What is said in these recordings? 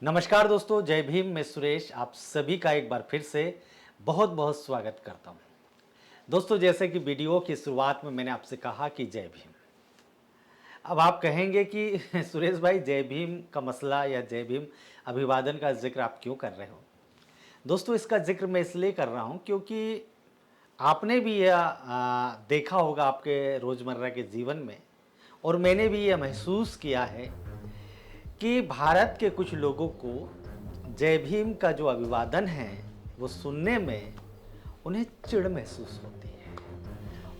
नमस्कार दोस्तों, जय भीम। मैं सुरेश आप सभी का एक बार फिर से बहुत बहुत स्वागत करता हूं। दोस्तों, जैसे कि वीडियो की शुरुआत में मैंने आपसे कहा कि जय भीम। अब आप कहेंगे कि सुरेश भाई, जय भीम का मसला या जय भीम अभिवादन का जिक्र आप क्यों कर रहे हो? दोस्तों, इसका जिक्र मैं इसलिए कर रहा हूं क्योंकि आपने भी यह देखा होगा आपके रोज़मर्रा के जीवन में, और मैंने भी यह महसूस किया है कि भारत के कुछ लोगों को जय भीम का जो अभिवादन है वो सुनने में उन्हें चिढ़ महसूस होती है।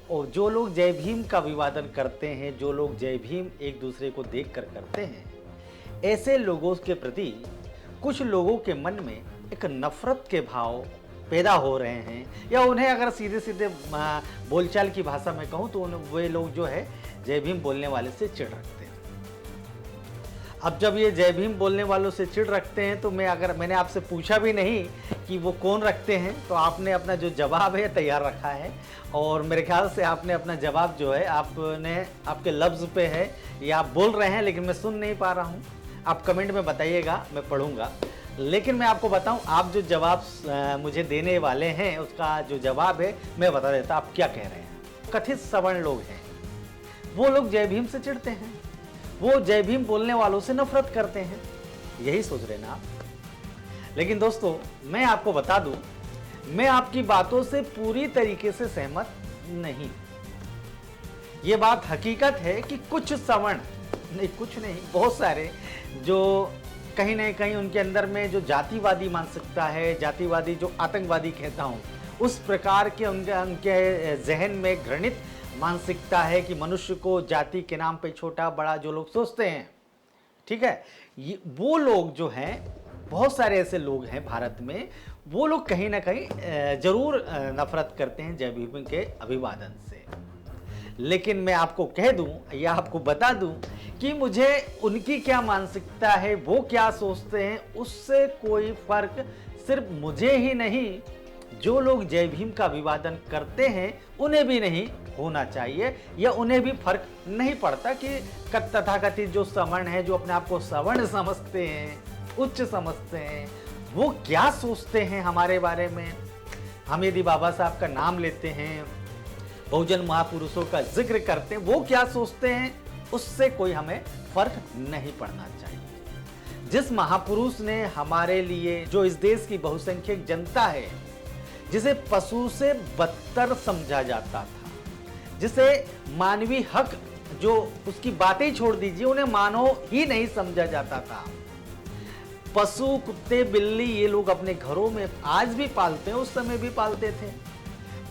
और जो लोग जय भीम का अभिवादन करते हैं, जो लोग जय भीम एक दूसरे को देखकर करते हैं, ऐसे लोगों के प्रति कुछ लोगों के मन में एक नफरत के भाव पैदा हो रहे हैं, या उन्हें अगर सीधे सीधे बोलचाल की भाषा में कहूँ तो वे लोग जो है जय भीम बोलने वाले से चिढ़ रखते हैं। अब जब ये जय भीम बोलने वालों से चिढ़ रखते हैं तो मैंने आपसे पूछा भी नहीं कि वो कौन रखते हैं, तो आपने अपना जो जवाब है तैयार रखा है, और मेरे ख्याल से आपने अपना जवाब जो है आपके लफ्ज़ पे है या आप बोल रहे हैं, लेकिन मैं सुन नहीं पा रहा हूँ। आप कमेंट में बताइएगा, मैं पढ़ूँगा। लेकिन मैं आपको बताऊँ, आप जो जवाब मुझे देने वाले हैं उसका जो जवाब है मैं बता देता आप क्या कह रहे हैं। कथित सवर्ण लोग हैं, वो लोग जय भीम से चिढ़ते हैं, वो जय भीम बोलने वालों से नफरत करते हैं। यही सोच रहे ना आप? लेकिन दोस्तों, मैं आपको बता दूं, मैं आपकी बातों से पूरी तरीके से सहमत नहीं। ये बात हकीकत है कि कुछ सवर्ण, नहीं कुछ नहीं, बहुत सारे जो कहीं ना कहीं उनके अंदर में जो जातिवादी मानसिकता है, जातिवादी जो आतंकवादी कहता हूं, उस प्रकार के उनके जहन में घृणित मानसिकता है कि मनुष्य को जाति के नाम पे छोटा बड़ा जो लोग सोचते हैं, ठीक है, वो लोग जो हैं, बहुत सारे ऐसे लोग हैं भारत में, वो लोग कहीं ना कहीं जरूर नफरत करते हैं जय भीम के अभिवादन से। लेकिन मैं आपको कह दूं या आपको बता दूं कि मुझे उनकी क्या मानसिकता है, वो क्या सोचते हैं, उससे कोई फर्क सिर्फ मुझे ही नहीं, जो लोग जय भीम का अभिवादन करते हैं उन्हें भी नहीं होना चाहिए, या उन्हें भी फर्क नहीं पड़ता कि तथाकथित जो सवर्ण है, जो अपने आप को सवर्ण समझते हैं, उच्च समझते हैं, वो क्या सोचते हैं हमारे बारे में। हम यदि बाबा साहब का नाम लेते हैं, बहुजन महापुरुषों का जिक्र करते हैं, वो क्या सोचते हैं, उससे कोई हमें फर्क नहीं पड़ना चाहिए। जिस महापुरुष ने हमारे लिए, जो इस देश की बहुसंख्यक जनता है, जिसे पशु से बदतर समझा जाता था, जिसे मानवीय हक, जो उसकी बातें छोड़ दीजिए, उन्हें मानव ही नहीं समझा जाता था। पशु, कुत्ते, बिल्ली, ये लोग अपने घरों में आज भी पालते हैं, उस समय भी पालते थे।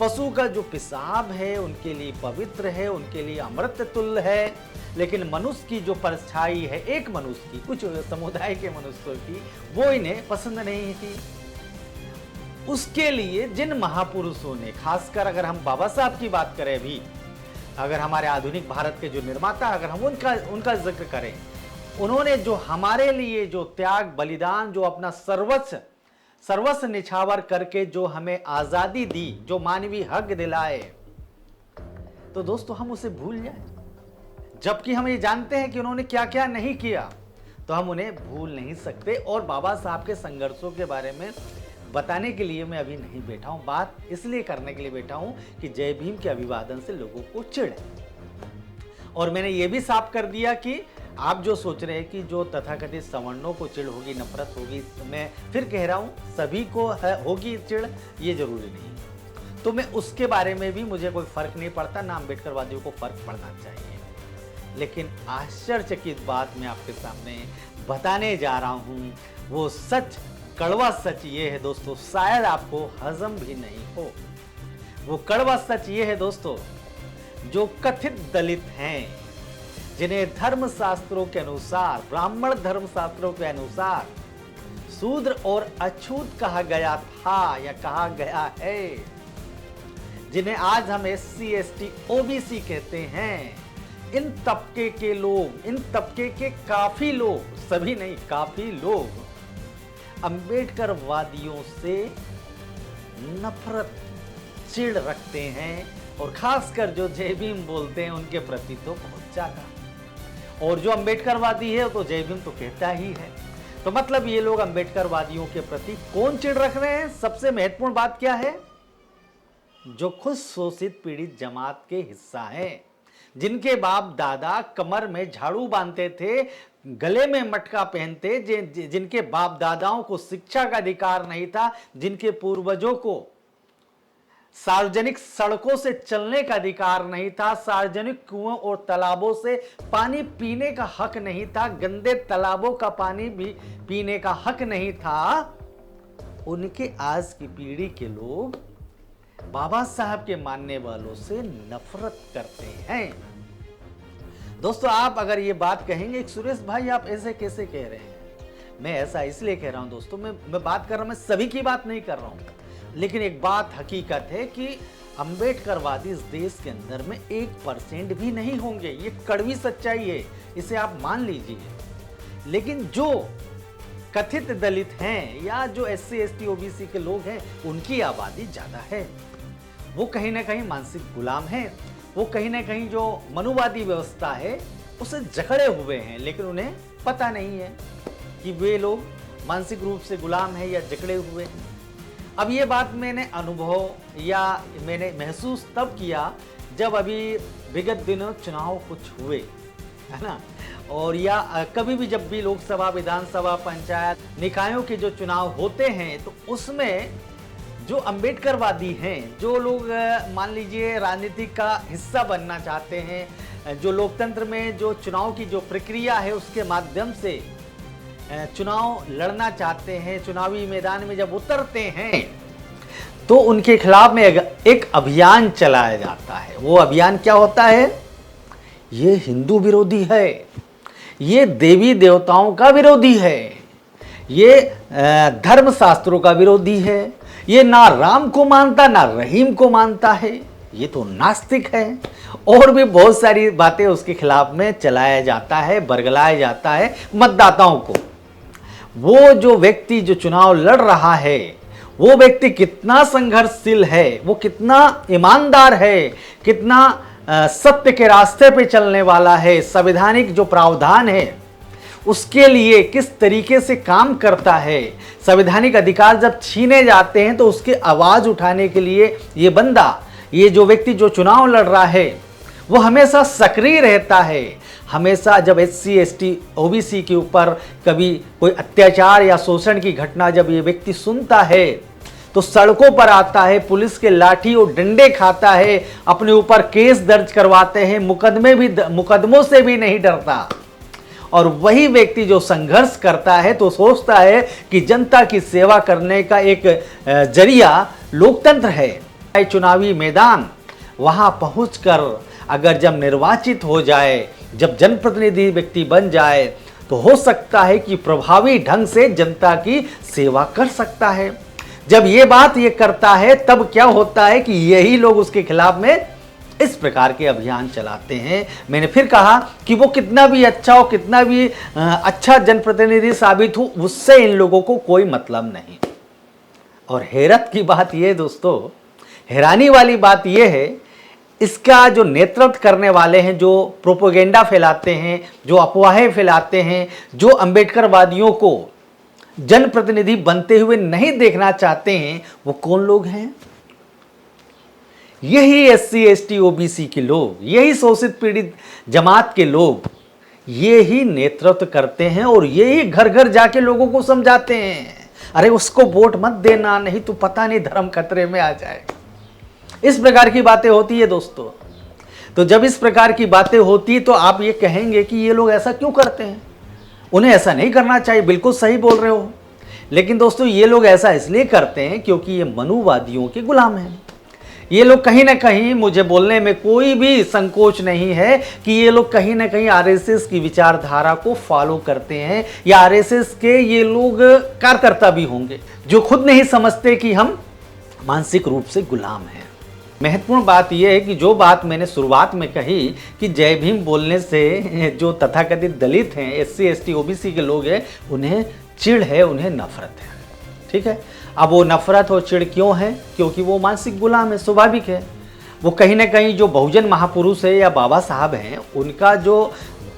पशु का जो पेशाब है उनके लिए पवित्र है, उनके लिए अमृत तुल्य है। लेकिन मनुष्य की जो परछाई है, एक मनुष्य की, कुछ समुदाय के मनुष्यों की, वो इन्हें पसंद नहीं थी। उसके लिए जिन महापुरुषों ने, खासकर अगर हम बाबा साहब की बात करें, भी अगर हमारे आधुनिक भारत के जो निर्माता, अगर हम उनका जिक्र करें, उन्होंने जो हमारे लिए जो त्याग बलिदान, जो अपना सर्वस्व निछावर करके जो हमें आजादी दी, जो मानवीय हक दिलाए, तो दोस्तों हम उसे भूल जाए, जबकि हम ये जानते हैं कि उन्होंने क्या क्या नहीं किया, तो हम उन्हें भूल नहीं सकते। और बाबा साहब के संघर्षों के बारे में बताने के लिए मैं अभी नहीं बैठा हूं, बात इसलिए करने के लिए बैठा हूं कि जय भीम के अभिवादन से लोगों को चिढ़ है। और मैंने ये भी साफ कर दिया कि आप जो सोच रहे हैं कि जो तथाकथित सवर्णों को चिढ़ होगी, नफरत होगी, मैं फिर कह रहा हूं सभी को होगी चिढ़, ये जरूरी नहीं। तो मैं उसके बारे में भी, मुझे कोई फर्क नहीं पड़ता, ना अम्बेडकरवादियों को फर्क पड़ना चाहिए। लेकिन आश्चर्यचकित बात मैं आपके सामने बताने जा रहा हूं, वो सच, कड़वा सच ये है दोस्तों, शायद आपको हजम भी नहीं हो। वो कड़वा सच ये है दोस्तों, जो कथित दलित हैं, जिन्हें धर्म शास्त्रों के अनुसार, ब्राह्मण धर्म शास्त्रों के अनुसार शूद्र और अछूत कहा गया था या कहा गया है, जिन्हें आज हम SC ST OBC कहते हैं, इन तबके के लोग, इन तबके के काफी लोग, सभी नहीं काफी लोग, अंबेडकर वादियों से नफरत, चिढ़ रखते हैं, और खासकर जो जय भीम बोलते हैं उनके प्रति तो बहुत ज्यादा। और जो अंबेडकरवादी है तो जय भीम तो कहता ही है। तो मतलब ये लोग अंबेडकरवादियों के प्रति कौन चिढ़ रख रहे हैं? सबसे महत्वपूर्ण बात क्या है? जो खुद शोषित पीड़ित जमात के हिस्सा हैं, जिनके बाप दादा कमर में झाड़ू बांधते थे, गले में मटका पहनते, जिनके बाप दादाओं को शिक्षा का अधिकार नहीं था, जिनके पूर्वजों को सार्वजनिक सड़कों से चलने का अधिकार नहीं था, सार्वजनिक कुओं और तालाबों से पानी पीने का हक नहीं था, गंदे तालाबों का पानी भी पीने का हक नहीं था, उनके आज की पीढ़ी के लोग बाबा साहब के मानने वालों से नफरत करते हैं। दोस्तों, आप अगर ये बात कहेंगे कि सुरेश भाई आप ऐसे कैसे कह रहे हैं, मैं ऐसा इसलिए कह रहा हूं दोस्तों, मैं बात कर रहा हूं, मैं सभी की बात नहीं कर रहा हूं, लेकिन एक बात हकीकत है कि अंबेडकरवादी इस देश के अंदर में 1% भी नहीं होंगे। ये कड़वी सच्चाई है, इसे आप मान लीजिए। लेकिन जो कथित दलित हैं या जो SC ST OBC के लोग हैं, उनकी आबादी ज्यादा है। वो कहीं ना कहीं मानसिक गुलाम हैं, वो कहीं ना कहीं जो मनुवादी व्यवस्था है उसे जकड़े हुए हैं, लेकिन उन्हें पता नहीं है कि वे लोग मानसिक रूप से गुलाम हैं या जकड़े हुए हैं। अब ये बात मैंने अनुभव या मैंने महसूस तब किया जब अभी विगत दिनों चुनाव कुछ हुए, है ना, और या कभी भी जब भी लोकसभा, विधानसभा, पंचायत, निकायों के जो चुनाव होते हैं, तो उसमें जो अंबेडकरवादी हैं, जो लोग मान लीजिए राजनीति का हिस्सा बनना चाहते हैं, जो लोकतंत्र में जो चुनाव की जो प्रक्रिया है उसके माध्यम से चुनाव लड़ना चाहते हैं, चुनावी मैदान में जब उतरते हैं, तो उनके खिलाफ में एक अभियान चलाया जाता है। वो अभियान क्या होता है? ये हिंदू विरोधी है, ये देवी देवताओं का विरोधी है, ये धर्म शास्त्रों का विरोधी है, ये ना राम को मानता ना रहीम को मानता है, ये तो नास्तिक है, और भी बहुत सारी बातें उसके खिलाफ में चलाया जाता है, बरगलाया जाता है मतदाताओं को। वो जो व्यक्ति जो चुनाव लड़ रहा है, वो व्यक्ति कितना संघर्षशील है, वो कितना ईमानदार है, कितना सत्य के रास्ते पे चलने वाला है, संवैधानिक जो प्रावधान है उसके लिए किस तरीके से काम करता है, संवैधानिक अधिकार जब छीने जाते हैं तो उसकी आवाज उठाने के लिए ये बंदा, ये जो व्यक्ति जो चुनाव लड़ रहा है, वो हमेशा सक्रिय रहता है। हमेशा जब SC ST OBC के ऊपर कभी कोई अत्याचार या शोषण की घटना जब ये व्यक्ति सुनता है तो सड़कों पर आता है, पुलिस के लाठी और डंडे खाता है, अपने ऊपर केस दर्ज करवाते हैं, मुकदमों से भी नहीं डरता। और वही व्यक्ति जो संघर्ष करता है तो सोचता है कि जनता की सेवा करने का एक जरिया लोकतंत्र है। चुनावी मैदान वहां पहुंचकर अगर जब निर्वाचित हो जाए, जब जनप्रतिनिधि व्यक्ति बन जाए, तो हो सकता है कि प्रभावी ढंग से जनता की सेवा कर सकता है। जब ये बात ये करता है तब क्या होता है कि यही लोग उसके खिलाफ में इस प्रकार के अभियान चलाते हैं। मैंने फिर कहा कि वो कितना भी अच्छा हो, कितना भी अच्छा जनप्रतिनिधि साबित हो, उससे इन लोगों को कोई मतलब नहीं। और हैरत की बात यह दोस्तों, हैरानी वाली बात यह है, इसका जो नेतृत्व करने वाले हैं, जो प्रोपेगेंडा फैलाते हैं, जो अफवाहें फैलाते हैं, जो अंबेडकरवादियों को जनप्रतिनिधि बनते हुए नहीं देखना चाहते हैं, वो कौन लोग हैं? यही SC ST OBC के लोग, यही शोषित पीड़ित जमात के लोग, ये ही नेतृत्व करते हैं और यही घर घर जाके लोगों को समझाते हैं, अरे उसको वोट मत देना, नहीं तो पता नहीं धर्म खतरे में आ जाएगा। इस प्रकार की बातें होती है दोस्तों। तो जब इस प्रकार की बातें होती तो आप ये कहेंगे कि ये लोग ऐसा क्यों करते हैं, उन्हें ऐसा नहीं करना चाहिए। बिल्कुल सही बोल रहे हो, लेकिन दोस्तों ये लोग ऐसा इसलिए करते हैं क्योंकि ये मनुवादियों के गुलाम हैं। ये लोग कहीं ना कहीं, मुझे बोलने में कोई भी संकोच नहीं है कि ये लोग कहीं ना कहीं RSS की विचारधारा को फॉलो करते हैं, या RSS के ये लोग कार्यकर्ता भी होंगे जो खुद नहीं समझते कि हम मानसिक रूप से गुलाम हैं। महत्वपूर्ण बात यह है कि जो बात मैंने शुरुआत में कही कि जय भीम बोलने से जो तथाकथित दलित हैं, SC ST OBC के लोग हैं, उन्हें चिढ़ है, उन्हें नफरत है। ठीक है, अब वो नफरत और चिढ़ क्यों है? क्योंकि वो मानसिक गुलाम है, स्वाभाविक है। वो कहीं ना कहीं जो बहुजन महापुरुष है या बाबा साहब हैं, उनका जो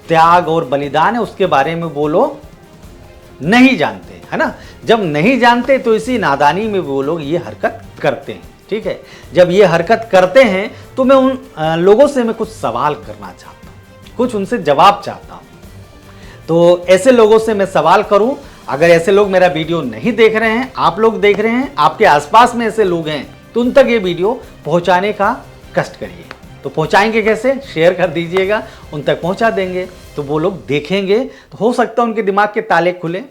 त्याग और बलिदान है उसके बारे में बोलो नहीं जानते, है ना। जब नहीं जानते तो इसी नादानी में वो लोग ये हरकत करते हैं, ठीक है। जब ये हरकत करते हैं तो मैं उन लोगों से मैं कुछ सवाल करना चाहता हूँ, कुछ उनसे जवाब चाहता हूँ। तो ऐसे लोगों से मैं सवाल करूं, अगर ऐसे लोग मेरा वीडियो नहीं देख रहे हैं, आप लोग देख रहे हैं, आपके आसपास में ऐसे लोग हैं, तो उन तक ये वीडियो पहुंचाने का कष्ट करिए। तो पहुंचाएंगे कैसे? शेयर कर दीजिएगा, उन तक पहुंचा देंगे तो वो लोग देखेंगे, तो हो सकता है उनके दिमाग के ताले खुले,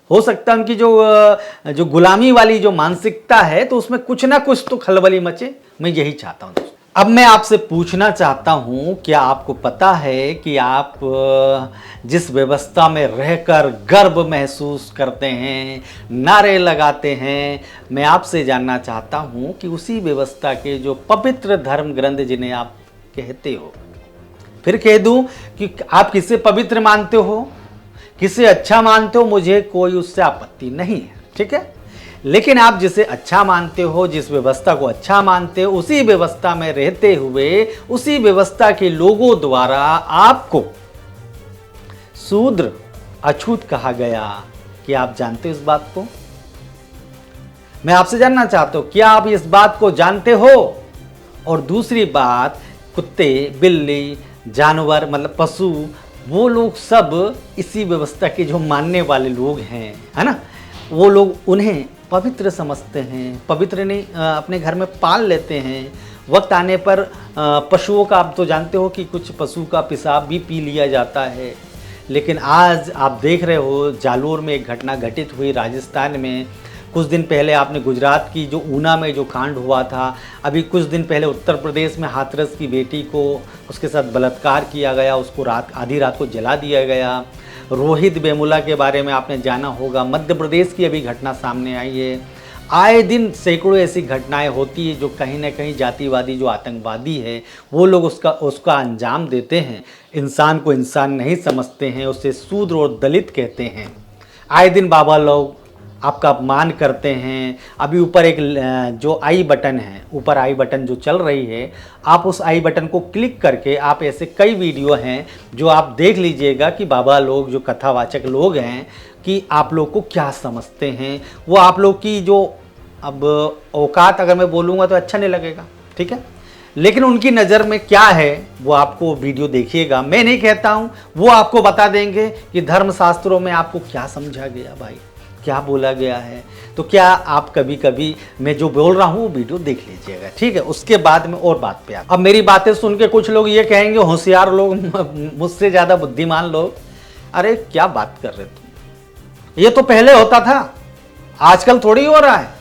हो सकता है उनकी जो गुलामी वाली जो मानसिकता है तो उसमें कुछ ना कुछ तो खलबली मचे। मैं यही चाहता हूं। अब मैं आपसे पूछना चाहता हूं, क्या आपको पता है कि आप जिस व्यवस्था में रहकर गर्व महसूस करते हैं, नारे लगाते हैं, मैं आपसे जानना चाहता हूं कि उसी व्यवस्था के जो पवित्र धर्म ग्रंथ जिन्हें आप कहते हो, फिर कह दूं कि आप किसे पवित्र मानते हो, किसे अच्छा मानते हो, मुझे कोई उससे आपत्ति नहीं है, ठीक है। लेकिन आप जिसे अच्छा मानते हो, जिस व्यवस्था को अच्छा मानते हो, उसी व्यवस्था में रहते हुए उसी व्यवस्था के लोगों द्वारा आपको शूद्र, अछूत कहा गया। क्या आप जानते हो इस बात को? मैं आपसे जानना चाहता हूं, क्या आप इस बात को जानते हो? और दूसरी बात, कुत्ते, बिल्ली, जानवर मतलब पशु, वो लोग सब इसी व्यवस्था के जो मानने वाले लोग हैं, है ना, वो लोग उन्हें पवित्र समझते हैं, पवित्र नहीं अपने घर में पाल लेते हैं। वक्त आने पर पशुओं का, आप तो जानते हो कि कुछ पशु का पेशाब भी पी लिया जाता है। लेकिन आज आप देख रहे हो, जालोर में एक घटना घटित हुई राजस्थान में। कुछ दिन पहले आपने गुजरात की जो ऊना में जो कांड हुआ था, अभी कुछ दिन पहले उत्तर प्रदेश में हाथरस की बेटी को उसके साथ बलात्कार किया गया, उसको आधी रात को जला दिया गया। रोहित वेमुला के बारे में आपने जाना होगा, मध्य प्रदेश की अभी घटना सामने आई है। आए दिन सैकड़ों ऐसी घटनाएं होती है जो कहीं ना कहीं जातिवादी जो आतंकवादी है वो लोग उसका अंजाम देते हैं। इंसान को इंसान नहीं समझते हैं, उसे शूद्र और दलित कहते हैं। आए दिन बाबा लोग आपका अपमान करते हैं। अभी ऊपर एक जो आई बटन है, ऊपर आई बटन जो चल रही है, आप उस आई बटन को क्लिक करके आप ऐसे कई वीडियो हैं जो आप देख लीजिएगा कि बाबा लोग जो कथावाचक लोग हैं कि आप लोग को क्या समझते हैं। वो आप लोग की जो अब औकात अगर मैं बोलूँगा तो अच्छा नहीं लगेगा, ठीक है, लेकिन उनकी नज़र में क्या है वो आपको वीडियो देखिएगा। मैं नहीं कहता हूँ, वो आपको बता देंगे कि धर्मशास्त्रों में आपको क्या समझा गया भाई, क्या बोला गया है। तो क्या आप कभी कभी मैं जो बोल रहा हूँ वो वीडियो देख लीजिएगा, ठीक है। उसके बाद में और बात पे अब मेरी बातें सुन के कुछ लोग ये कहेंगे, होशियार लोग, मुझसे ज़्यादा बुद्धिमान लोग, अरे क्या बात कर रहे तुम, ये तो पहले होता था, आजकल थोड़ी हो रहा है।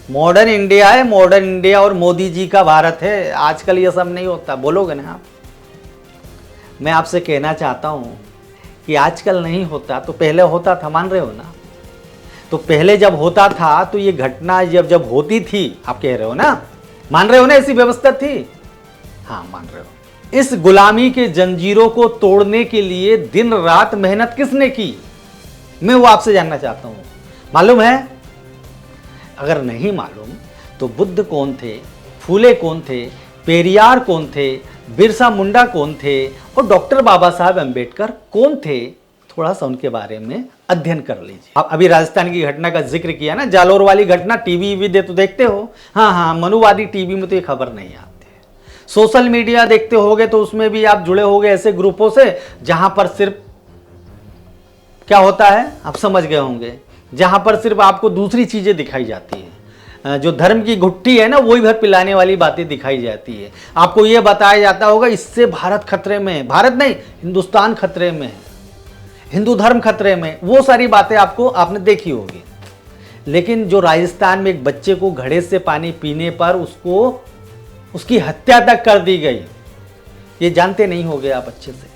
मॉडर्न इंडिया है, मॉडर्न इंडिया और मोदी जी का भारत है, आजकल ये सब नहीं होता। बोलोगे ना आप? मैं आपसे कहना चाहता हूँ कि आजकल नहीं होता तो पहले होता था, मान रहे हो ना। तो पहले जब होता था तो ये घटना जब होती थी, आप कह रहे हो ना, मान रहे हो ना, ऐसी व्यवस्था थी? हाँ, मान रहे हो। इस गुलामी के जंजीरों को तोड़ने के लिए दिन रात मेहनत किसने की, मैं वो आपसे जानना चाहता हूं। मालूम है? अगर नहीं मालूम तो बुद्ध कौन थे, फूले कौन थे, पेरियार कौन थे, बिरसा मुंडा कौन थे और डॉक्टर बाबा साहब अम्बेडकर कौन थे, थोड़ा सा उनके बारे में अध्ययन कर लीजिए। अब अभी राजस्थान की घटना का जिक्र किया ना, जालोर वाली घटना, टीवी भी तो देखते हो। हाँ, मनुवादी टीवी में तो ये खबर नहीं आती है। सोशल मीडिया देखते होगे तो उसमें भी आप जुड़े होगे ऐसे ग्रुपों से जहां पर सिर्फ क्या होता है आप समझ गए होंगे, जहां पर सिर्फ आपको दूसरी चीजें दिखाई जाती है, जो धर्म की घुट्टी है ना वही भर पिलाने वाली बातें दिखाई जाती है। आपको यह बताया जाता होगा इससे भारत खतरे में है, भारत नहीं हिंदुस्तान खतरे में है, हिंदू धर्म खतरे में, वो सारी बातें आपने देखी होगी। लेकिन जो राजस्थान में एक बच्चे को घड़े से पानी पीने पर उसकी हत्या तक कर दी गई, ये जानते नहीं होगे आप अच्छे से,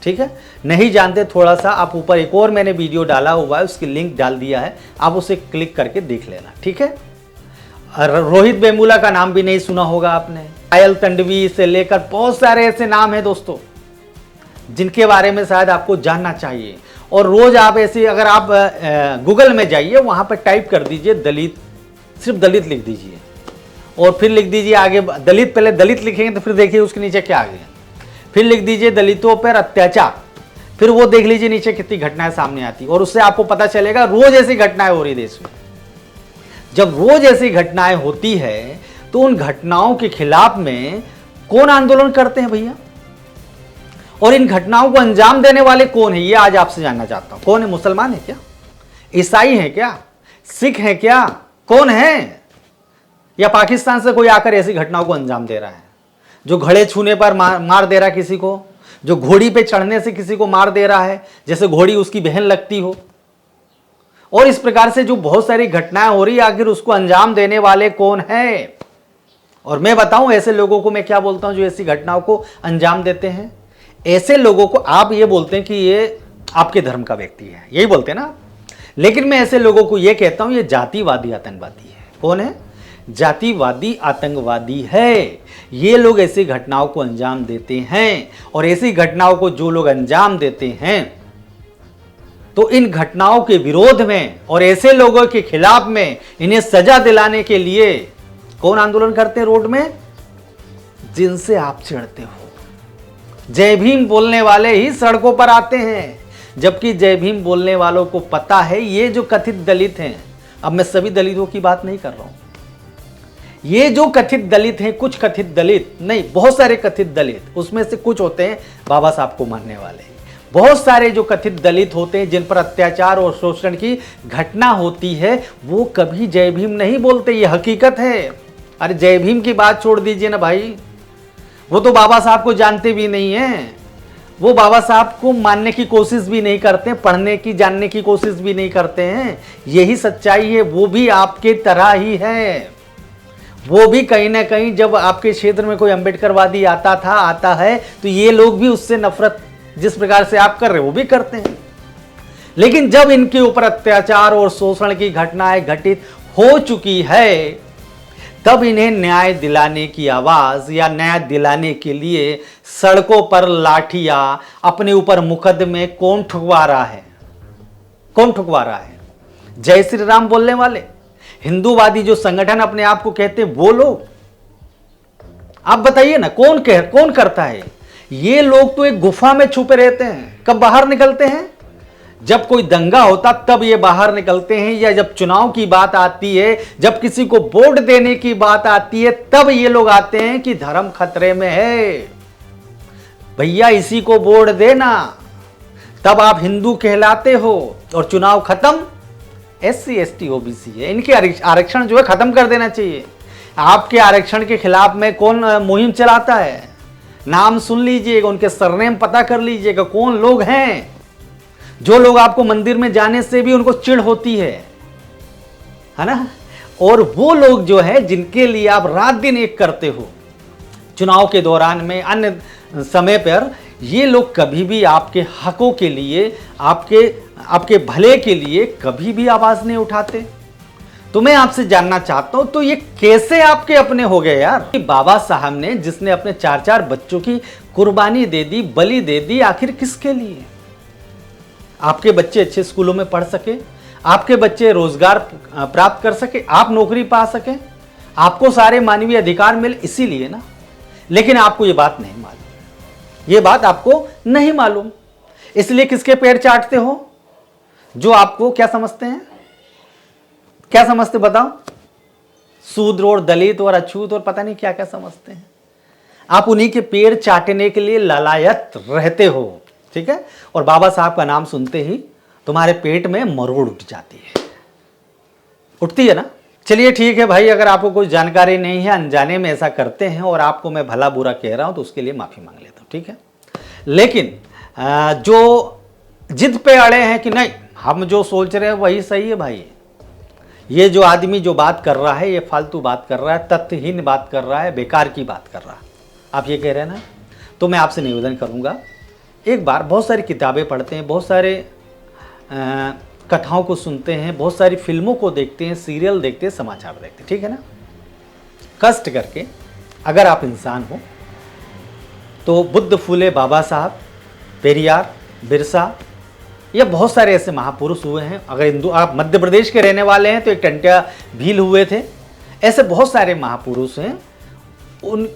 ठीक है। नहीं जानते, थोड़ा सा आप ऊपर एक और मैंने वीडियो डाला हुआ है, उसकी लिंक डाल दिया है, आप उसे क्लिक करके देख लेना, ठीक है। रोहित वेमुला का नाम भी नहीं सुना होगा आपने, पायल तंडवी से लेकर बहुत सारे ऐसे नाम हैं दोस्तों जिनके बारे में शायद आपको जानना चाहिए। और रोज आप ऐसे, अगर आप गूगल में जाइए, वहां पर टाइप कर दीजिए दलित, सिर्फ दलित लिख दीजिए और फिर लिख दीजिए आगे दलित, पहले दलित लिखेंगे तो फिर देखिए उसके नीचे क्या आ गया, फिर लिख दीजिए दलितों पर अत्याचार, फिर वो देख लीजिए नीचे कितनी घटनाएं सामने आती, और उससे आपको पता चलेगा रोज ऐसी घटनाएं हो रही देश में। जब रोज ऐसी घटनाएं होती है तो उन घटनाओं के खिलाफ में कौन आंदोलन करते हैं भैया, और इन घटनाओं को अंजाम देने वाले कौन है, ये आज आपसे जानना चाहता हूं। कौन है? मुसलमान है क्या? ईसाई है क्या? सिख है क्या? कौन है? या पाकिस्तान से कोई आकर ऐसी घटनाओं को अंजाम दे रहा है, जो घड़े छूने पर मार दे रहा है किसी को, जो घोड़ी पे चढ़ने से किसी को मार दे रहा है जैसे घोड़ी उसकी बहन लगती हो, और इस प्रकार से जो बहुत सारी घटनाएं हो रही है, आखिर उसको अंजाम देने वाले कौन है? और मैं बताऊं ऐसे लोगों को मैं क्या बोलता हूं जो ऐसी घटनाओं को अंजाम देते हैं? ऐसे लोगों को आप ये बोलते हैं कि ये आपके धर्म का व्यक्ति है, यही बोलते हैं ना, लेकिन मैं ऐसे लोगों को ये कहता हूं ये जातिवादी आतंकवादी है। कौन है? जातिवादी आतंकवादी है। ये लोग ऐसी घटनाओं को अंजाम देते हैं, और ऐसी घटनाओं को जो लोग अंजाम देते हैं तो इन घटनाओं के विरोध में और ऐसे लोगों के खिलाफ में इन्हें सजा दिलाने के लिए कौन आंदोलन करते हैं रोड में? जिनसे आप चिढ़ते हो। जय भीम बोलने वाले ही सड़कों पर आते हैं, जबकि जय भीम बोलने वालों को पता है ये जो कथित दलित हैं, अब मैं सभी दलितों की बात नहीं कर रहा हूं, ये जो कथित दलित हैं, कुछ कथित दलित नहीं, बहुत सारे कथित दलित, उसमें से कुछ होते हैं बाबा साहब को मानने वाले, बहुत सारे जो कथित दलित होते हैं जिन पर अत्याचार और शोषण की घटना होती है, वो कभी जय भीम नहीं बोलते, ये हकीकत है। अरे जय भीम की बात छोड़ दीजिए ना भाई, वो तो बाबा साहब को जानते भी नहीं है, वो बाबा साहब को मानने की कोशिश भी नहीं करते, पढ़ने की जानने की कोशिश भी नहीं करते हैं। यही सच्चाई है, वो भी आपके तरह ही है। वो भी कहीं ना कहीं जब आपके क्षेत्र में कोई अंबेडकरवादी आता है तो ये लोग भी उससे नफरत जिस प्रकार से आप कर रहे हो वो भी करते हैं। लेकिन जब इनके ऊपर अत्याचार और शोषण की घटनाएं घटित हो चुकी है, तब इन्हें न्याय दिलाने की आवाज या न्याय दिलाने के लिए सड़कों पर लाठियां, अपने ऊपर मुकदमे कौन ठुकवा रहा है? कौन ठुकवा रहा है? जय श्री राम बोलने वाले हिंदूवादी जो संगठन अपने आप को कहते हैं वो लोग। आप बताइए ना कौन करता है? ये लोग तो एक गुफा में छुपे रहते हैं, कब बाहर निकलते हैं? जब कोई दंगा होता तब ये बाहर निकलते हैं, या जब चुनाव की बात आती है, जब किसी को वोट देने की बात आती है, तब ये लोग आते हैं कि धर्म खतरे में है, भैया इसी को वोट देना, तब आप हिंदू कहलाते हो। और चुनाव खत्म, SC ST OBC है, इनके आरक्षण जो है खत्म कर देना चाहिए। आपके आरक्षण के खिलाफ में कौन मुहिम चलाता है? नाम सुन लीजिएगा, उनके सरनेम पता कर लीजिएगा, कौन लोग हैं। जो लोग आपको मंदिर में जाने से भी उनको चिढ़ होती है ना, और वो लोग जो है जिनके लिए आप रात दिन एक करते हो चुनाव के दौरान में, अन्य समय पर, ये लोग कभी भी आपके हकों के लिए, आपके भले के लिए कभी भी आवाज नहीं उठाते। तो मैं आपसे जानना चाहता हूं, तो ये कैसे आपके अपने हो गए यार? बाबा साहब ने, जिसने अपने 4-4 बच्चों की कुर्बानी दे दी, बलि दे दी, आखिर किसके लिए? आपके बच्चे अच्छे स्कूलों में पढ़ सके, आपके बच्चे रोजगार प्राप्त कर सके, आप नौकरी पा सके, आपको सारे मानवीय अधिकार मिले, इसीलिए ना। लेकिन आपको ये बात नहीं मालूम, ये बात आपको नहीं मालूम, इसलिए किसके पैर चाटते हो? जो आपको क्या समझते हैं, क्या समझते बताओ? शूद्र और दलित और अछूत और पता नहीं क्या क्या समझते हैं। आप उन्हीं के पैर चाटने के लिए ललायत रहते हो, ठीक है? और बाबा साहब का नाम सुनते ही तुम्हारे पेट में मरोड़ उठ जाती है, उठती है ना। चलिए ठीक है भाई, अगर आपको कोई जानकारी नहीं है, अनजाने में ऐसा करते हैं और आपको मैं भला बुरा कह रहा हूं तो उसके लिए माफी मांग लेता हूं, ठीक है? लेकिन जो जिद पे अड़े हैं कि नहीं हम जो सोच रहे हैं वही सही है भाई, ये जो आदमी जो बात कर रहा है ये फालतू बात कर रहा है, तथ्यहीन बात कर रहा है, बेकार की बात कर रहा है, आप ये कह रहे हैं ना, तो मैं आपसे निवेदन करूंगा, एक बार बहुत सारी किताबें पढ़ते हैं, बहुत सारे कथाओं को सुनते हैं, बहुत सारी फिल्मों को देखते हैं, सीरियल देखते हैं, समाचार देखते हैं, ठीक है ना। कष्ट करके अगर आप इंसान हो तो बुद्ध, फूले, बाबा साहब, पेरियार, बिरसा, ये बहुत सारे ऐसे महापुरुष हुए हैं। अगर हिंदू आप मध्य प्रदेश के रहने वाले हैं तो एक टंट्या भील हुए थे, ऐसे बहुत सारे महापुरुष हैं। उन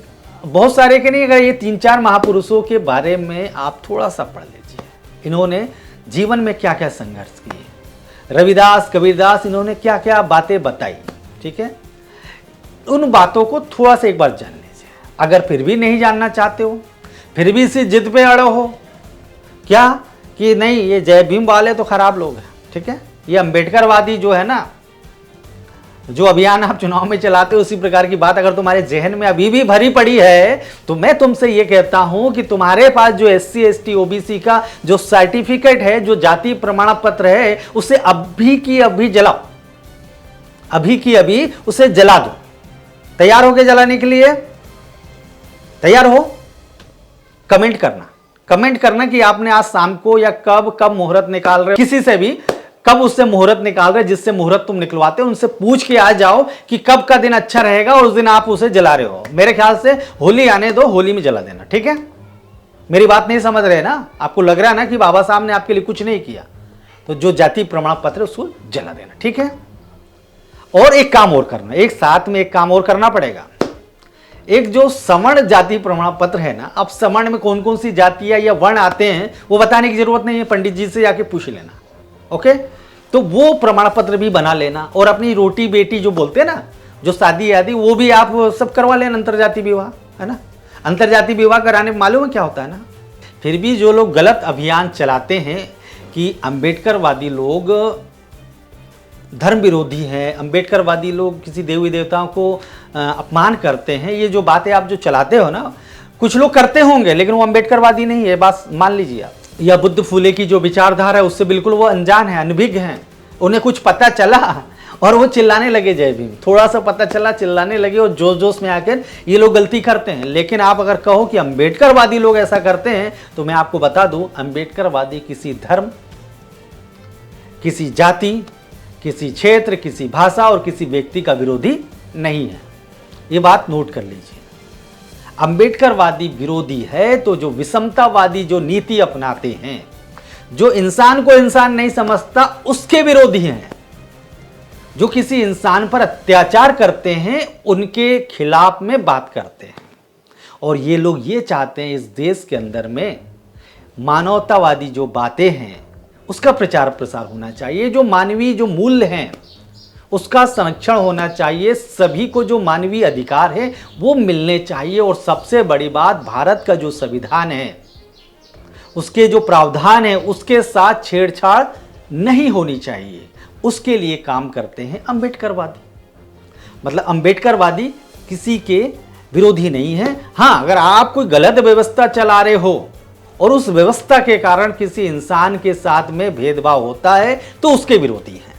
बहुत सारे के नहीं, अगर ये 3-4 महापुरुषों के बारे में आप थोड़ा सा पढ़ लीजिए, इन्होंने जीवन में क्या क्या संघर्ष किए, रविदास, कबीरदास, इन्होंने क्या क्या बातें बताई। ठीक है, उन बातों को थोड़ा सा एक बार जान लीजिए। अगर फिर भी नहीं जानना चाहते हो, फिर भी इसी जिद पे अड़े हो क्या कि नहीं ये जय भीम वाले तो खराब लोग हैं, ठीक है, ये अंबेडकरवादी जो है ना, जो अभियान आप चुनाव में चलाते हो, उसी प्रकार की बात अगर तुम्हारे जहन में अभी भी भरी पड़ी है, तो मैं तुमसे ये कहता हूं कि तुम्हारे पास जो SC ST OBC का जो सर्टिफिकेट है, जो जाति प्रमाण पत्र है, उसे अभी की अभी जलाओ, अभी की अभी उसे जला दो। तैयार हो के जलाने के लिए? तैयार हो? कमेंट करना कि आपने आज शाम को या कब मुहूर्त निकाल रहे हो, किसी से भी कब उससे मुहूर्त निकाल रहे, जिससे मुहूर्त तुम निकलवाते हो उनसे पूछ के आ जाओ कि कब का दिन अच्छा रहेगा और उस दिन आप उसे जला रहे हो। मेरे ख्याल से होली आने दो, होली में जला देना, ठीक है। मेरी बात नहीं समझ रहे ना? आपको लग रहा है ना कि बाबा साहब ने आपके लिए कुछ नहीं किया, तो जो जाति प्रमाण पत्र उसको जला देना, ठीक है। और एक काम और करना, एक साथ में एक काम और करना पड़ेगा। एक जो सवर्ण जाति प्रमाण पत्र है ना, अब सवर्ण में कौन कौन सी जातियां या वर्ण आते हैं वो बताने की जरूरत नहीं है, पंडित जी से जाके पूछ लेना, ओके। तो वो प्रमाण पत्र भी बना लेना और अपनी रोटी बेटी जो बोलते हैं ना, जो शादी आदि, वो भी आप सब करवा लेना, अंतरजातीय विवाह, है ना। अंतरजातीय विवाह कराने में मालूम है क्या होता है ना। फिर भी जो लोग गलत अभियान चलाते हैं कि अंबेडकरवादी लोग धर्म विरोधी हैं, अंबेडकरवादी लोग किसी देवी देवताओं को अपमान करते हैं, ये जो बातें आप जो चलाते हो ना, कुछ लोग करते होंगे लेकिन वो अंबेडकरवादी नहीं है, बात मान लीजिए आप। या बुद्ध फूले की जो विचारधारा है उससे बिल्कुल वो अनजान है, अनभिज्ञ हैं। उन्हें कुछ पता चला और वो चिल्लाने लगे जय भीम, थोड़ा सा पता चला चिल्लाने लगे और जोश जोश में आकर ये लोग गलती करते हैं। लेकिन आप अगर कहो कि अंबेडकरवादी लोग ऐसा करते हैं, तो मैं आपको बता दूं, अंबेडकरवादी किसी धर्म, किसी जाति, किसी क्षेत्र, किसी भाषा और किसी व्यक्ति का विरोधी नहीं है। ये बात नोट कर लीजिए। अंबेडकरवादी विरोधी है तो जो विषमतावादी जो नीति अपनाते हैं, जो इंसान को इंसान नहीं समझता, उसके विरोधी हैं। जो किसी इंसान पर अत्याचार करते हैं उनके खिलाफ में बात करते हैं। और ये लोग ये चाहते हैं इस देश के अंदर में मानवतावादी जो बातें हैं उसका प्रचार प्रसार होना चाहिए, जो मानवीय जो मूल्य हैं उसका संरक्षण होना चाहिए, सभी को जो मानवीय अधिकार है वो मिलने चाहिए। और सबसे बड़ी बात, भारत का जो संविधान है उसके जो प्रावधान है उसके साथ छेड़छाड़ नहीं होनी चाहिए, उसके लिए काम करते हैं अंबेडकरवादी। मतलब अंबेडकरवादी किसी के विरोधी नहीं है। हाँ, अगर आप कोई गलत व्यवस्था चला रहे हो और उस व्यवस्था के कारण किसी इंसान के साथ में भेदभाव होता है तो उसके विरोधी हैं।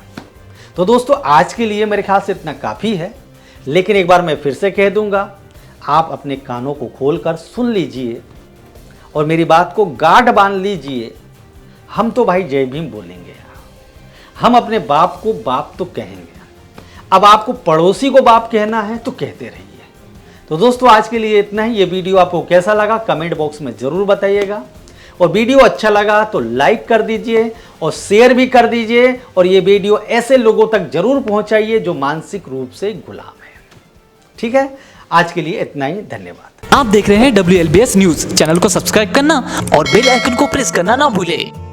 तो दोस्तों, आज के लिए मेरे ख्याल से इतना काफ़ी है, लेकिन एक बार मैं फिर से कह दूंगा, आप अपने कानों को खोलकर सुन लीजिए और मेरी बात को गांठ बांध लीजिए। हम तो भाई जय भीम बोलेंगे, हम अपने बाप को बाप तो कहेंगे, अब आपको पड़ोसी को बाप कहना है तो कहते रहिए। तो दोस्तों, आज के लिए इतना ही। ये वीडियो आपको कैसा लगा कमेंट बॉक्स में ज़रूर बताइएगा, और वीडियो अच्छा लगा तो लाइक कर दीजिए और शेयर भी कर दीजिए, और ये वीडियो ऐसे लोगों तक जरूर पहुंचाइए जो मानसिक रूप से गुलाम है। ठीक है, आज के लिए इतना ही, धन्यवाद। आप देख रहे हैं WLBS न्यूज। चैनल को सब्सक्राइब करना और बेल आइकन को प्रेस करना ना भूलें।